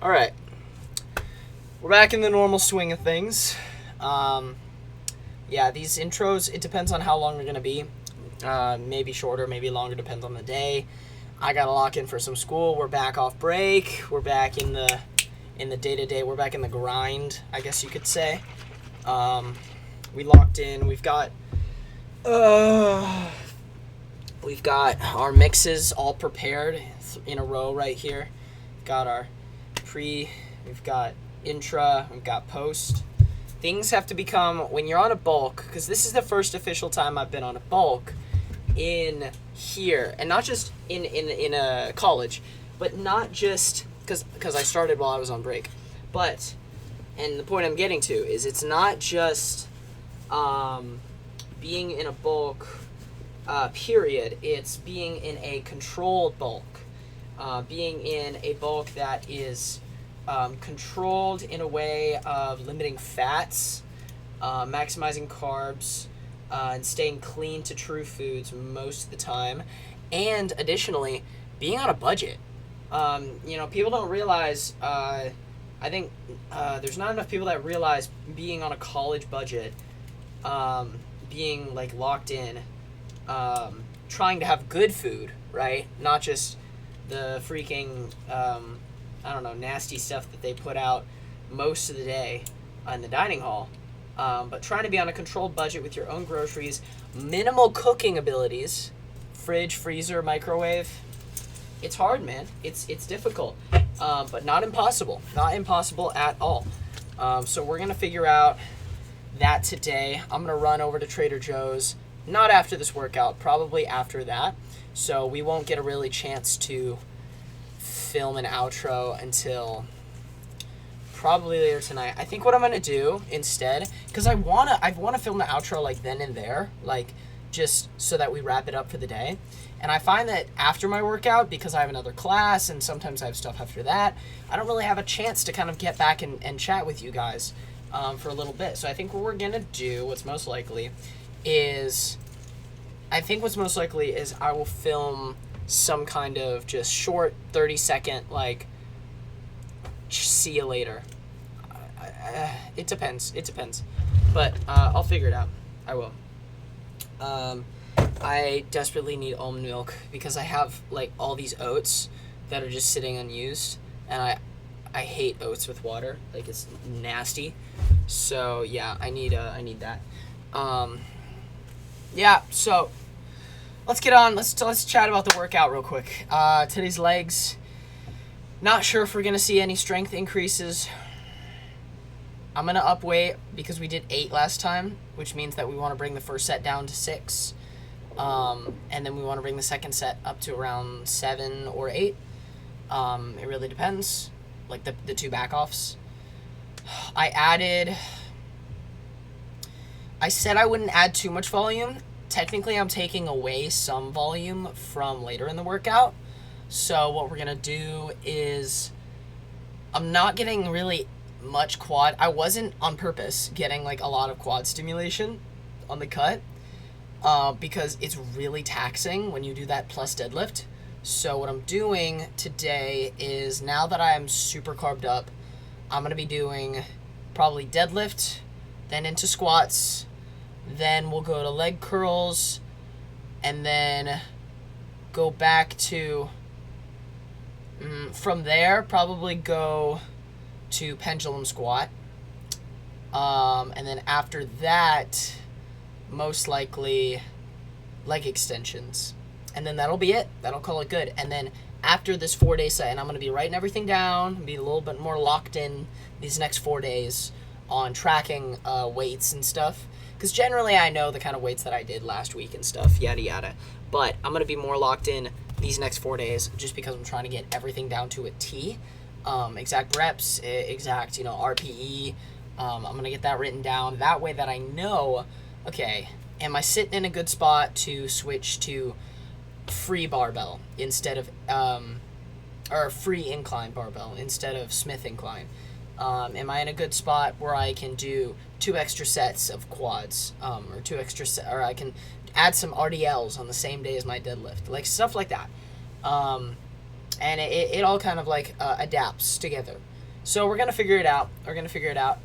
All right, we're back in the normal swing of things. Yeah, these intros, it depends on how long they're gonna be. Maybe shorter, maybe longer, depends on the day. I gotta lock in for some school. We're back off break. We're back in the day to day. We're back in the grind, I guess you could say. We locked in. We've got our mixes all prepared in a row right here. We've got our we've got intra, we've got post. Things have to become, when you're on a bulk, because this is the first official time I've been on a bulk in here, and not just in a college, but not just because I started while I was on break, but, and the point I'm getting to is it's not just being in a bulk period, it's being in a controlled bulk, being in a bulk that is controlled in a way of limiting fats, maximizing carbs, and staying clean to true foods most of the time, and additionally, being on a budget. People don't realize, I think there's not enough people that realize being on a college budget, being like locked in, trying to have good food, right? Not just the freaking, nasty stuff that they put out most of the day in the dining hall. But trying to be on a controlled budget with your own groceries, minimal cooking abilities, fridge, freezer, microwave. It's hard, man. It's difficult, but not impossible. Not impossible at all. So we're going to figure out that today. I'm going to run over to Trader Joe's, not after this workout, probably after that. So we won't get a really chance to film an outro until probably later tonight. I think what I'm gonna do instead, because I wanna film the outro like then and there, like just so that we wrap it up for the day. And I find that after my workout, because I have another class and sometimes I have stuff after that, I don't really have a chance to kind of get back and chat with you guys for a little bit. So I think what we're gonna do, what's most likely is I will film some kind of just short 30-second, like, see you later. It depends. But I'll figure it out. I will. I desperately need almond milk because I have, like, all these oats that are just sitting unused. And I hate oats with water. Like, it's nasty. So, yeah, I need that. Yeah, so let's get on. Let's chat about the workout real quick. Today's legs. Not sure if we're going to see any strength increases. I'm going to up weight because we did 8 last time, which means that we want to bring the first set down to 6. And then we want to bring the second set up to around 7 or 8. It really depends. Like the 2 back-offs. I said I wouldn't add too much volume. Technically, I'm taking away some volume from later in the workout. So what we're going to do is I'm not getting really much quad. I wasn't on purpose getting like a lot of quad stimulation on the cut because it's really taxing when you do that plus deadlift. So what I'm doing today is, now that I am super carbed up, I'm going to be doing probably deadlift, then into squats, then we'll go to leg curls, and then go back to, from there, probably go to pendulum squat. And then after that, most likely leg extensions. And then that'll be it. That'll call it good. And then after this 4-day set, and I'm going to be writing everything down, be a little bit more locked in these next 4 days on tracking weights and stuff. Because generally I know the kind of weights that I did last week and stuff, yada yada. But I'm going to be more locked in these next 4 days just because I'm trying to get everything down to a T. Exact reps, exact, RPE. I'm going to get that written down. That way that I know, okay, am I sitting in a good spot to switch to free barbell instead of, or free incline barbell instead of Smith incline? Am I in a good spot where I can do 2 extra sets of quads, or I can add some RDLs on the same day as my deadlift, stuff like that. And it all kind of adapts together. So we're gonna figure it out.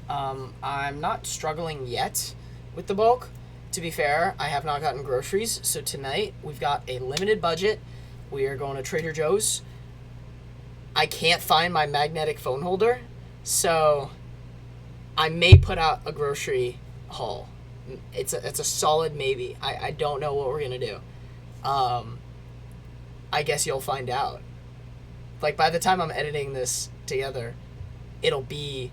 I'm not struggling yet with the bulk. To be fair, I have not gotten groceries, so tonight we've got a limited budget. We are going to Trader Joe's. I can't find my magnetic phone holder, so I may put out a grocery haul. It's a solid maybe. I don't know what we're gonna do. I guess you'll find out. Like, by the time I'm editing this together, it'll be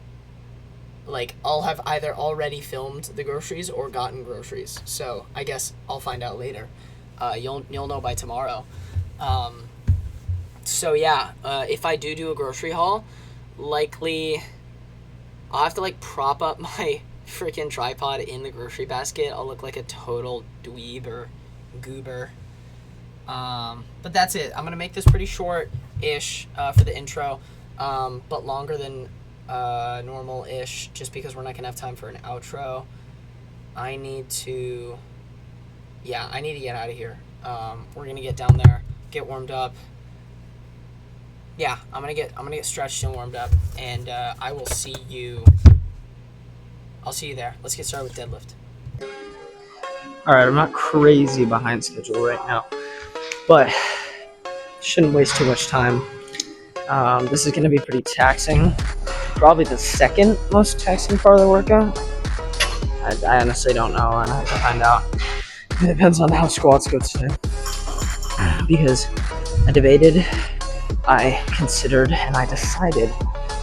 like I'll have either already filmed the groceries or gotten groceries. So I guess I'll find out later. You'll know by tomorrow. So yeah, if I do a grocery haul, likely I'll have to like prop up my freaking tripod in the grocery basket. I'll look like a total dweeb or goober. But that's it. I'm gonna make this pretty short-ish for the intro, but longer than normal-ish, just because we're not gonna have time for an outro. I need to get out of here. We're gonna get down there, get warmed up. Yeah, I'm gonna get stretched and warmed up, and I will see you. I'll see you there. Let's get started with deadlift. All right, I'm not crazy behind schedule right now, but shouldn't waste too much time. This is gonna be pretty taxing. Probably the second most taxing part of the workout. I honestly don't know, and I have to find out. It depends on how squats go today. Because I considered, and I decided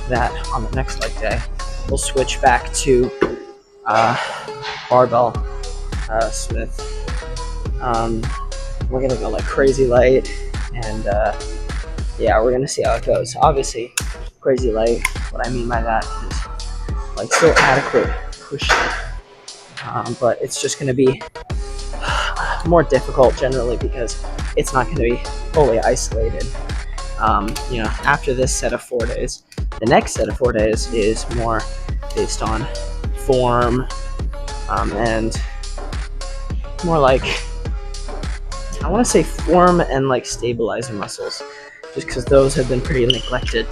that on the next leg day, we'll switch back to barbell Smith. We're gonna go like crazy light, and we're gonna see how it goes. Obviously, crazy light. What I mean by that is like still adequate pushing, but it's just gonna be more difficult generally because it's not gonna be fully isolated. After this set of 4 days, the next set of 4 days is more based on form, and more like, I want to say form and like stabilizer muscles, just because those have been pretty neglected.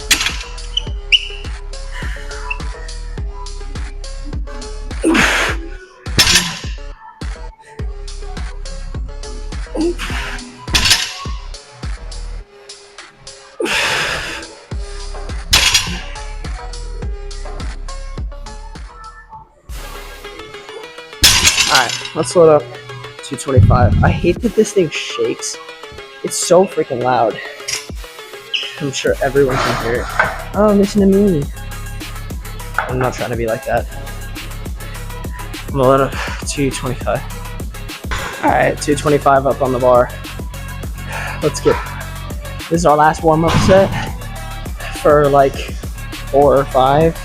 Alright, let's load up 225. I hate that this thing shakes. It's so freaking loud. I'm sure everyone can hear it. Oh, listen to me. I'm not trying to be like that. I'm gonna load up 225. Alright, 225 up on the bar. Let's get, this is our last warm-up set for like 4 or 5,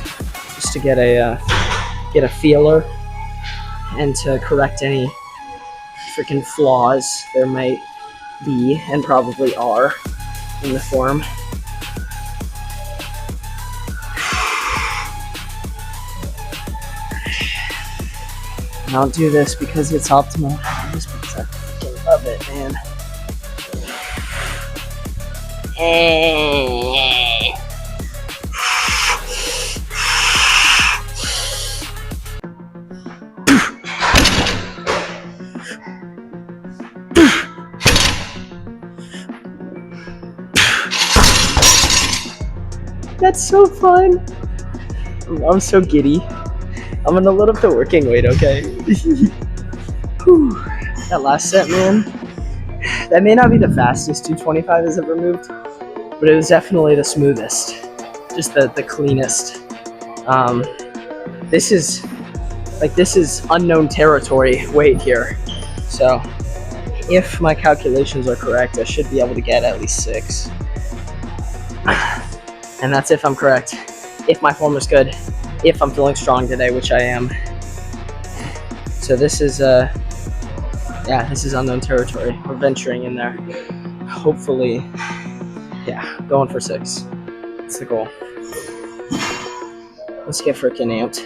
just to get a feeler and to correct any freaking flaws there might be and probably are in the form. I don't do this because it's optimal. I do this because I freaking love it, man. That's so fun. I'm so giddy. I'm gonna load up the working weight, okay? Whew. That last set, man. That may not be the fastest 225 has ever moved, but it was definitely the smoothest. Just the cleanest. This is unknown territory weight here. So if my calculations are correct, I should be able to get at least 6. And that's if I'm correct. If my form is good. If I'm feeling strong today, which I am. So this is this is unknown territory. We're venturing in there. Hopefully, going for 6. That's the goal. Let's get freaking amped.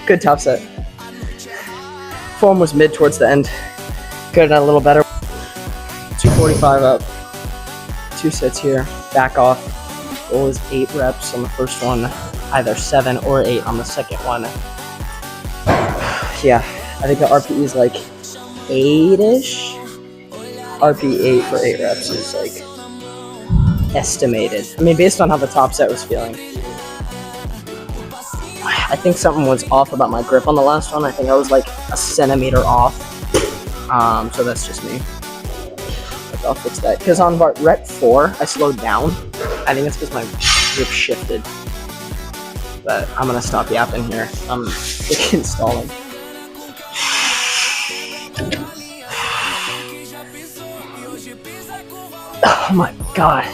Good top set. Form was mid towards the end. Could have done a little better. 245 up. 2 sets here. Back off. Goal is 8 reps on the first one. Either 7 or 8 on the second one. Yeah, I think the RPE is like 8-ish. RPE 8 for 8 reps is like estimated. I mean, based on how the top set was feeling. I think something was off about my grip on the last one. I think I was like a centimeter off. So that's just me. I'll fix that. Because on rep 4, I slowed down. I think it's because my grip shifted. But I'm going to stop yapping here. I'm installing. Oh my god.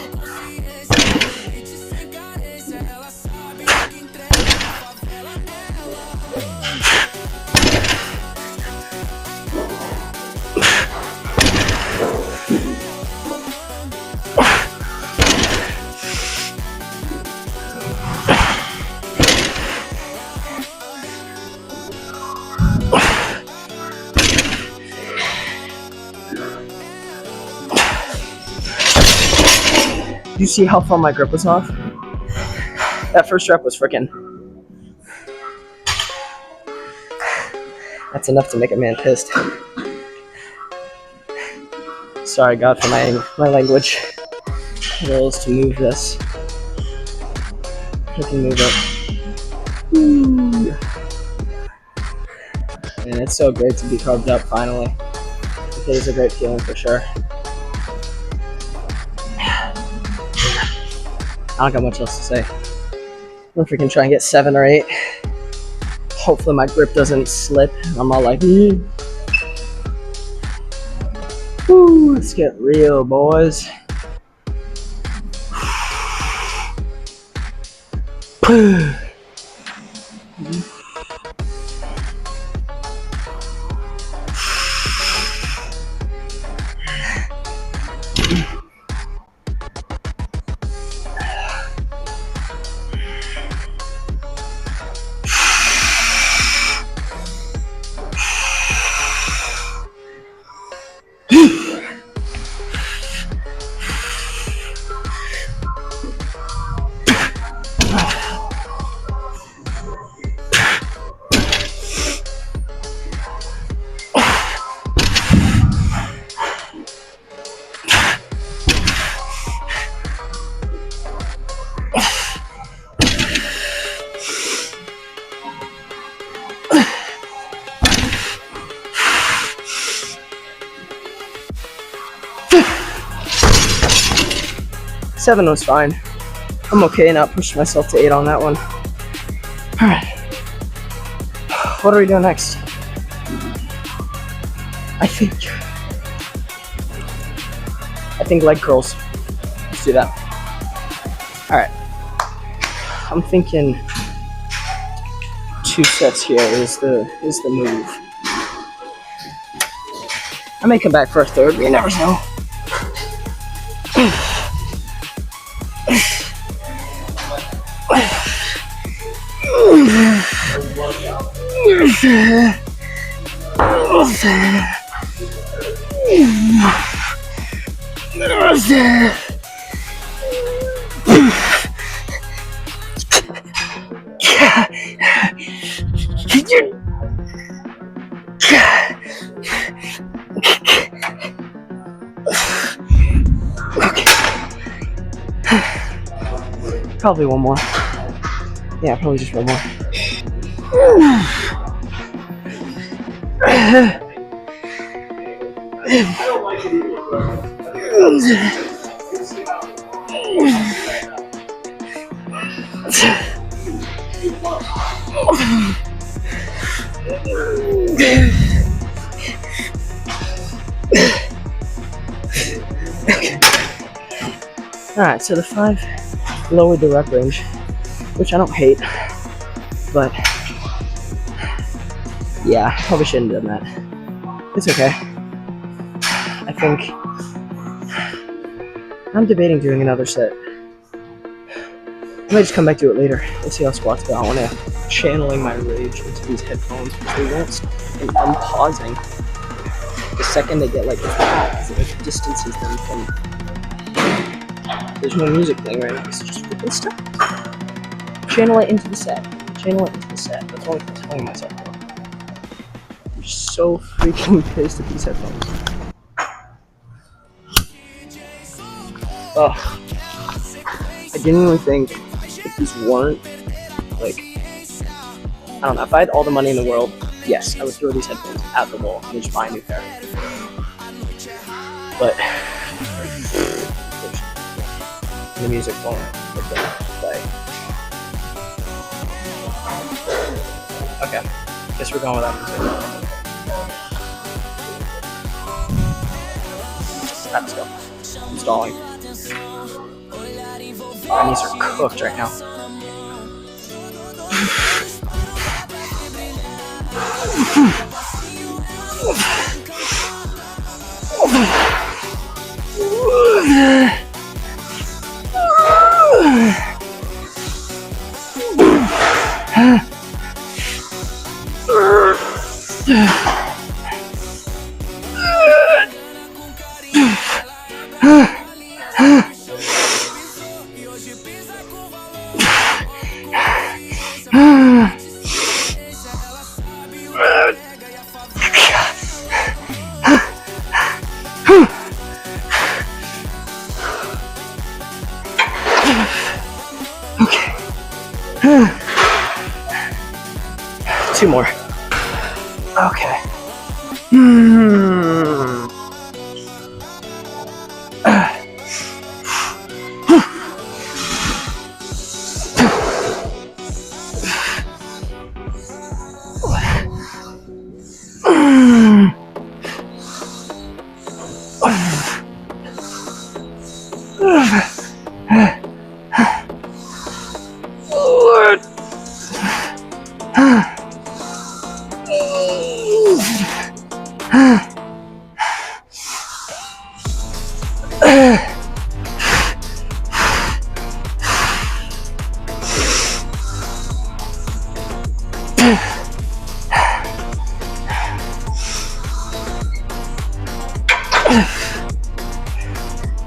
You see how far my grip was off? That first rep was freaking. That's enough to make a man pissed. Sorry, God, for my language. The goal is to move this. I can move it. Woo. And it's so great to be carved up finally. It is a great feeling for sure. I don't got much else to say. I'm freaking try and get 7 or 8. Hopefully my grip doesn't slip. I'm all like, Woo, let's get real, boys. Seven was fine. I'm okay not pushing myself to 8 on that one. Alright. What are we doing next? I think leg curls. Let's do that. Alright. I'm thinking 2 sets here is the move. I may come back for a third, you never know. Probably one more. Yeah, probably just one more. Alright, so the 5 lowered the rep range, which I don't hate, but yeah, probably shouldn't have done that. It's okay. I think I'm debating doing another set. I might just come back to it later. We'll see how squats go. I want to channeling my rage into these headphones because they won't stop. And I'm pausing the second they get like because it distances them from. There's no music playing right now. It's just freaking stuff. Channel it into the set. Channel it into the set. That's all I'm telling myself. I'm just so freaking pissed at these headphones. Ugh. I genuinely think if these weren't, like, I don't know, if I had all the money in the world, yes, I would throw these headphones at the wall and just buy a new pair. But the music won't play. Okay, guess we're going without music. Alright, let's go. Installing. My knees are cooked right now. Two more. Okay.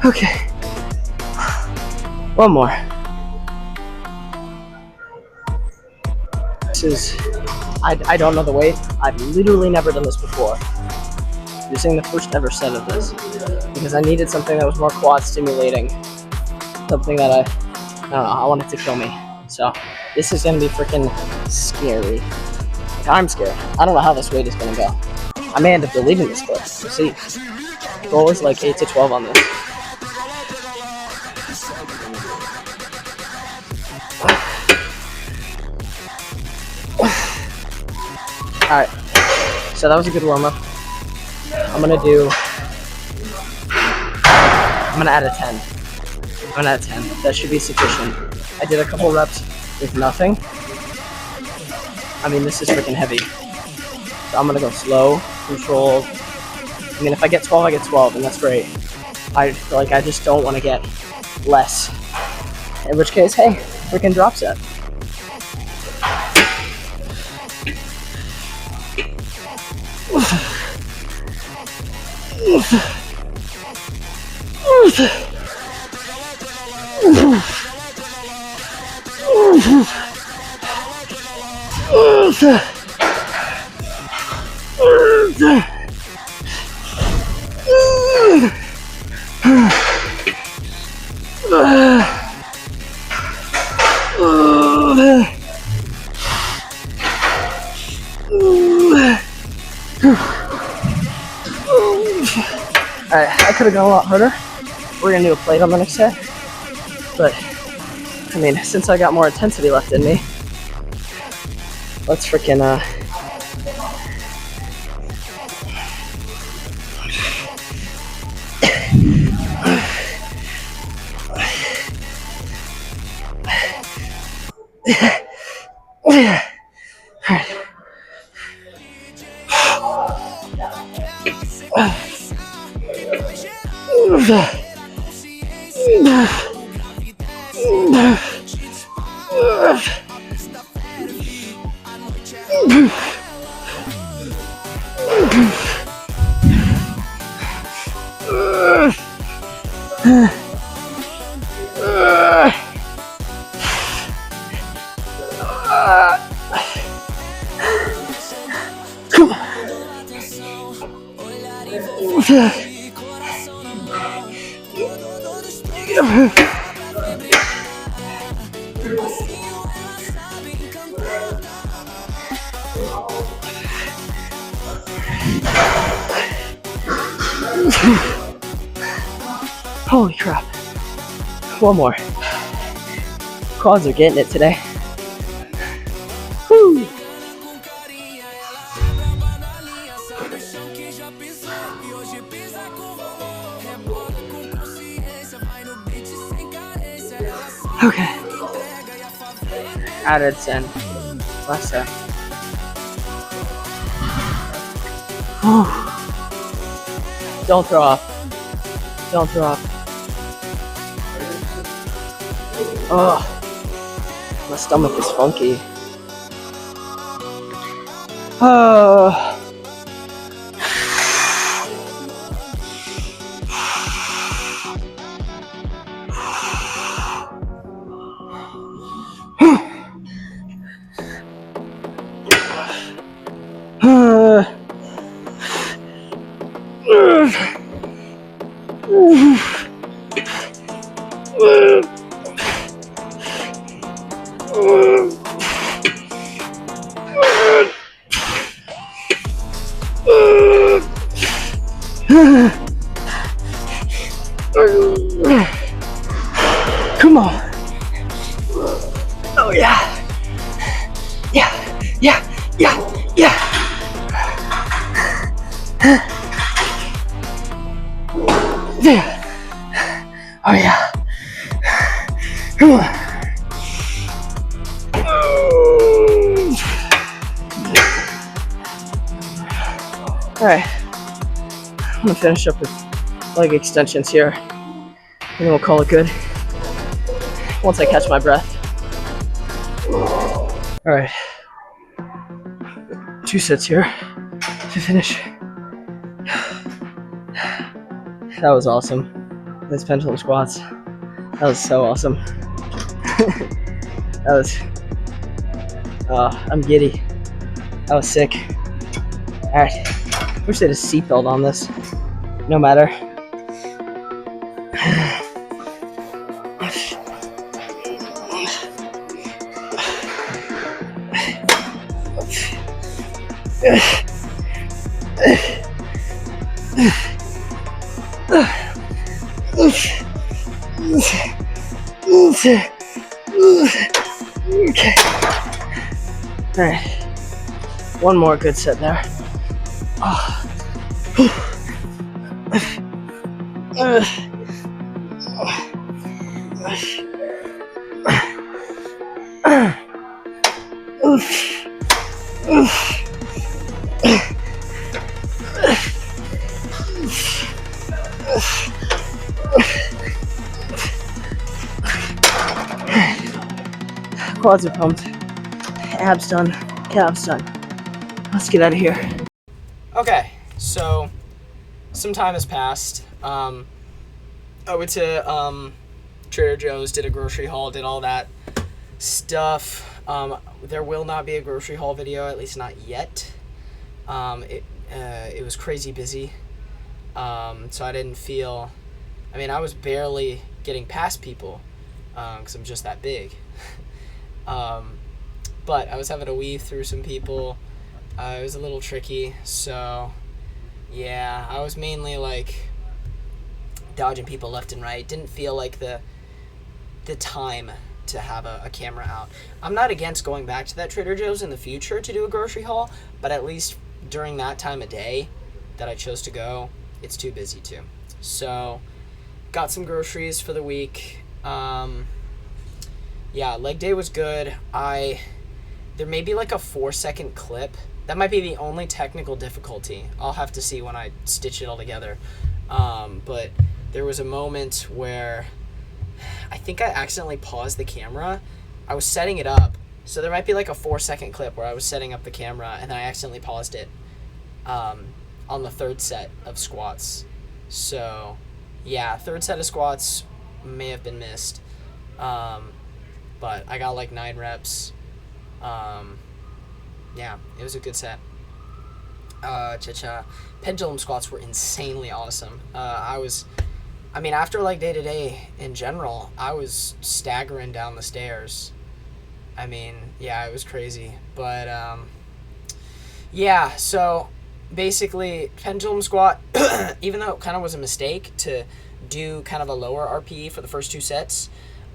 Okay. One more. This is, I don't know the weight. I've literally never done this before. You're seeing the first ever set of this because I needed something that was more quad stimulating. Something that I don't know, I wanted to kill me. So this is gonna be freaking scary. Like, I'm scared. I don't know how this weight is gonna go. I may end up deleting this clip. We'll see. Goal is like 8 to 12 on this. Alright, so that was a good warm-up. I'm gonna add a 10. I'm gonna add 10. That should be sufficient. I did a couple reps with nothing. I mean, this is freaking heavy. So I'm gonna go slow, controlled. I mean, if I get 12, I get 12, and that's great. I just don't want to get less. In which case, hey, freaking drop set. Alright, I could have gone a lot harder. We're gonna do a plate on the next set. But, I mean, since I got more intensity left in me, let's freaking, Come on. Holy crap. One more. Quads are getting it today. Woo. Okay. Added 10. Last set. Don't throw off. Don't throw off. Oh, my stomach is funky. Oh. Come on. Oh yeah. Yeah. Yeah. Yeah. Yeah. Yeah. Oh yeah. Come on. Alright. I'm gonna finish up with leg extensions here. And then we'll call it good. Once I catch my breath. Alright. 2 sets here to finish. That was awesome. Those pendulum squats. That was so awesome. That was. I'm giddy. That was sick. Alright. Wish they had a seatbelt on this. No matter. Okay. Alright. One more good set there. Quads are pumped. Abs done. Calves done. Let's get out of here. Okay, so some time has passed. I went to Trader Joe's, did a grocery haul, did all that stuff. There will not be a grocery haul video, at least not yet. It was crazy busy. So I didn't feel... I mean, I was barely getting past people because I'm just that big. But I was having to weave through some people. It was a little tricky, so yeah, I was mainly like dodging people left and right. Didn't feel like the time to have a camera out. I'm not against going back to that Trader Joe's in the future to do a grocery haul, but at least during that time of day that I chose to go, it's too busy too. So got some groceries for the week. Yeah, leg day was good. There may be like a 4-second clip. That might be the only technical difficulty. I'll have to see when I stitch it all together. But there was a moment where I think I accidentally paused the camera. I was setting it up. So there might be like a 4-second clip where I was setting up the camera and then I accidentally paused it on the third set of squats. So yeah, third set of squats may have been missed. But I got like 9 reps. Yeah, it was a good set. Pendulum squats were insanely awesome. After like day to day in general, I was staggering down the stairs. Yeah, it was crazy. But yeah, so basically, pendulum squat, even though it kind of was a mistake to do kind of a lower RPE for the first 2 sets,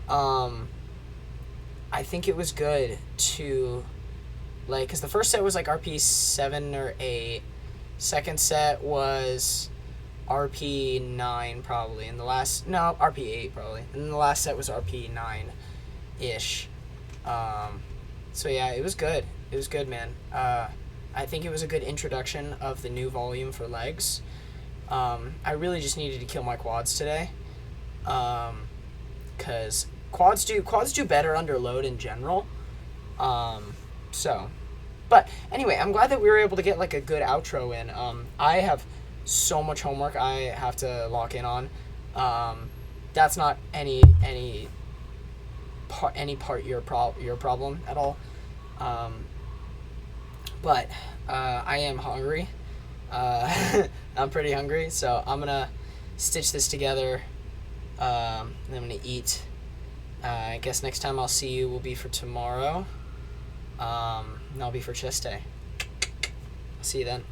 I think it was good to, like, because the first set was like RP 7 or 8, second set was RP 9 probably, and RP 8 probably, and then the last set was RP 9 ish. So yeah, it was good. It was good, man. I think it was a good introduction of the new volume for legs. I really just needed to kill my quads today, because quads do better under load in general. But anyway, I'm glad that we were able to get like a good outro in. I have so much homework I have to lock in on. That's not any part your problem at all. But I am hungry. I'm pretty hungry, so I'm gonna stitch this together. And I'm gonna eat. I guess next time I'll see you will be for tomorrow. And I'll be for chest day. See you then.